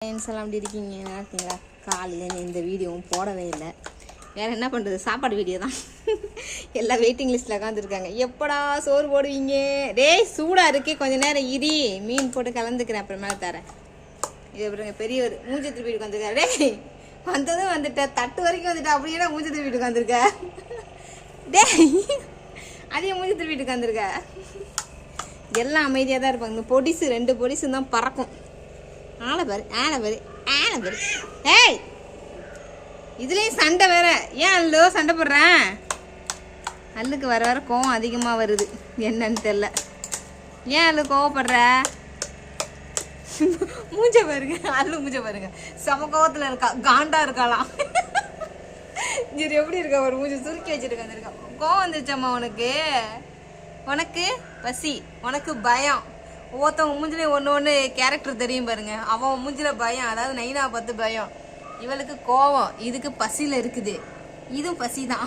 எல்லாம் எப்படி இருக்கீங்க? நல்லா இருக்கீங்களா? காலையில் இந்த வீடியோவும் போடவே இல்லை. வேறு என்ன பண்ணுறது, சாப்பாடு வீடியோ தான். எல்லாம் வெயிட்டிங் லிஸ்ட்டில் உட்காந்துருக்காங்க. எப்படா சோறு போடுவீங்க? டேய் சூடாக இருக்கே, கொஞ்சம் நேரம் இடி, மீன் போட்டு கலந்துக்கிறேன், அப்புறமேல தரேன். இது பாருங்க, பெரியவர் மூஞ்சி திருப்பிட்டு உட்காந்துருக்காரு. டேய் வந்ததும் வந்துட்டேன், தட்டு வரைக்கும் வந்துட்டேன், அப்படியே மூஞ்சி திருப்பிட்டு உட்காந்துருக்க. டேய் அதே மூஞ்சி திருப்பிட்டு உட்காந்துருக்க. எல்லாம் அமைதியாக தான் இருப்பாங்க. இந்த பொடிசு 2 பொடிசு தான் பறக்கும். ஆளை பாரு, ஏய் இதுலேயும் சண்டை வேற. ஏன் அல்லோ சண்டை போடுறேன்? அல்லுக்கு வர வர கோவம் அதிகமாக வருது, என்னன்னு தெரில. ஏன் அல்லு கோவப்படுற? மூஞ்ச பாருங்க, அல்லு மூஞ்ச பாருங்க, சம கோவத்தில் இருக்கா, காண்டா இருக்காளாம். சரி எப்படி இருக்கா? ஒரு மூஞ்சி சுருக்கி வச்சுட்டு வந்துருக்கா. கோவம் வந்துருச்சம்மா உனக்கு? உனக்கு பசி, உனக்கு பயம். ஒவ்வொருத்தவங்க மூஞ்சிலையும் ஒன்று கேரக்டர் தெரியும் பாருங்க. அவன் மூஞ்சில பயம், அதாவது நைனா பார்த்து பயம், இவளுக்கு கோவம், இதுக்கு பசியில் இருக்குது. இதுவும் பசி தான்.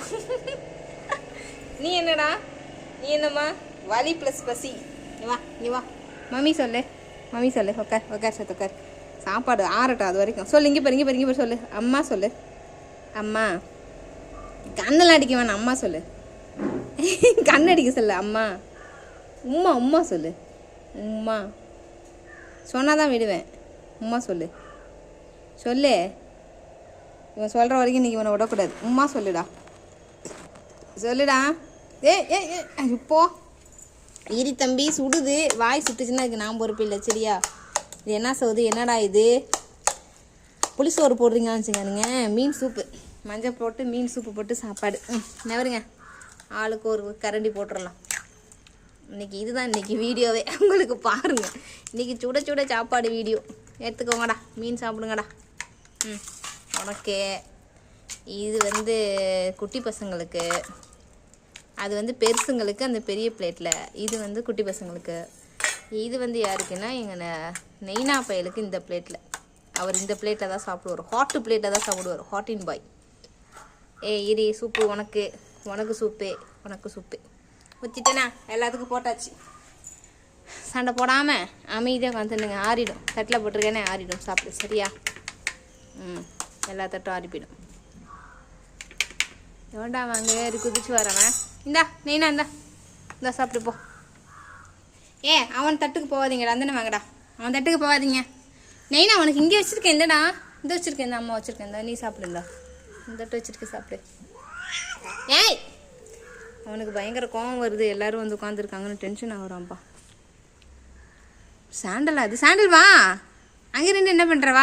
நீ என்னடா? நீ என்னம்மா? வலி ப்ளஸ் பசி. நீ வா மம்மி சொல்லு, உக்கார் சத்து உக்கார். சாப்பாடு ஆறட்டும், அது வரைக்கும் சொல்லு. இங்கே பாரு சொல்லு. அம்மா சொல்லு. அம்மா கண்ணெல்லாம் அடிக்க வேணாம், அம்மா சொல்லு. கண்ணடிக்க சொல்லு. அம்மா உம்மா சொல்லு. உம்மா சொன்னாதான் விடுவேன். உம்மா சொல்லு. இவன் சொல்கிற வரைக்கும் இன்றைக்கி இவனை விடக்கூடாது. உம்மா சொல்லுடா. இப்போ இரி தம்பி, சுடுது, வாய் சுட்டுச்சுன்னா அதுக்கு நான் பொறுப்பு இல்லை, சரியா? இது என்ன சோது? என்னடா இது? புளிசோறு போடுறீங்கன்னு வச்சுக்கானுங்க. மீன் சூப்பு, மஞ்சள் போட்டு மீன் சூப்பு போட்டு சாப்பாடு. நவருங்க, ஆளுக்கு ஒரு கரண்டி போட்டுடலாம். இன்றைக்கி வீடியோவே உங்களுக்கு பாருங்கள். இன்றைக்கி சுட சாப்பாடு வீடியோ எடுத்துக்கோங்கடா. மீன் சாப்பிடுங்கடா. உனக்கு இது குட்டி பசங்களுக்கு, அது பெருசுங்களுக்கு அந்த பெரிய பிளேட்டில், இது குட்டி பசங்களுக்கு. இது யாருக்குன்னா எங்கள் நெய்னா பயலுக்கு இந்த பிளேட்டில். அவர் இந்த பிளேட்டில் தான் சாப்பிடுவார், ஹாட்டு பிளேட்டில் தான் சாப்பிடுவார், ஹாட்டின் பாய். இரி சூப்பு உனக்கு சூப்பு ஊற்றிட்டேனா? எல்லாத்துக்கும் போட்டாச்சு. சண்டை போடாமல் அமைதியாக வந்துடுங்க. ஆறிடும், தட்டில் போட்டிருக்கேனே ஆறிடும். சாப்பிடு, சரியா? எல்லா தட்டும் ஆறிப்பிடும். எவன்டா வாங்க குதிச்சு வரவன்? இந்தா நெய்னா, இந்தா சாப்பிட்டு போ. அவன் தட்டுக்கு போகாதீங்கடா, அந்தன வாங்கடா. அவன் தட்டுக்கு போகாதீங்க. நெய்னா அவனுக்கு இங்கே வச்சுருக்கேன், இந்தடா இந்த வச்சுருக்கேன், இந்த அம்மா வச்சுருக்கேன், இந்த நீ சாப்பிடுந்தா. இந்த தட்டு வச்சுருக்க, சாப்பிடு. அவனுக்கு பயங்கர கோவம் வருது, எல்லோரும் உட்காந்துருக்காங்கன்னு டென்ஷன் ஆகுறான்ப்பா. சாண்டல், அது சாண்டல் வா, அங்கே இருந்து என்ன பண்ணுறவா?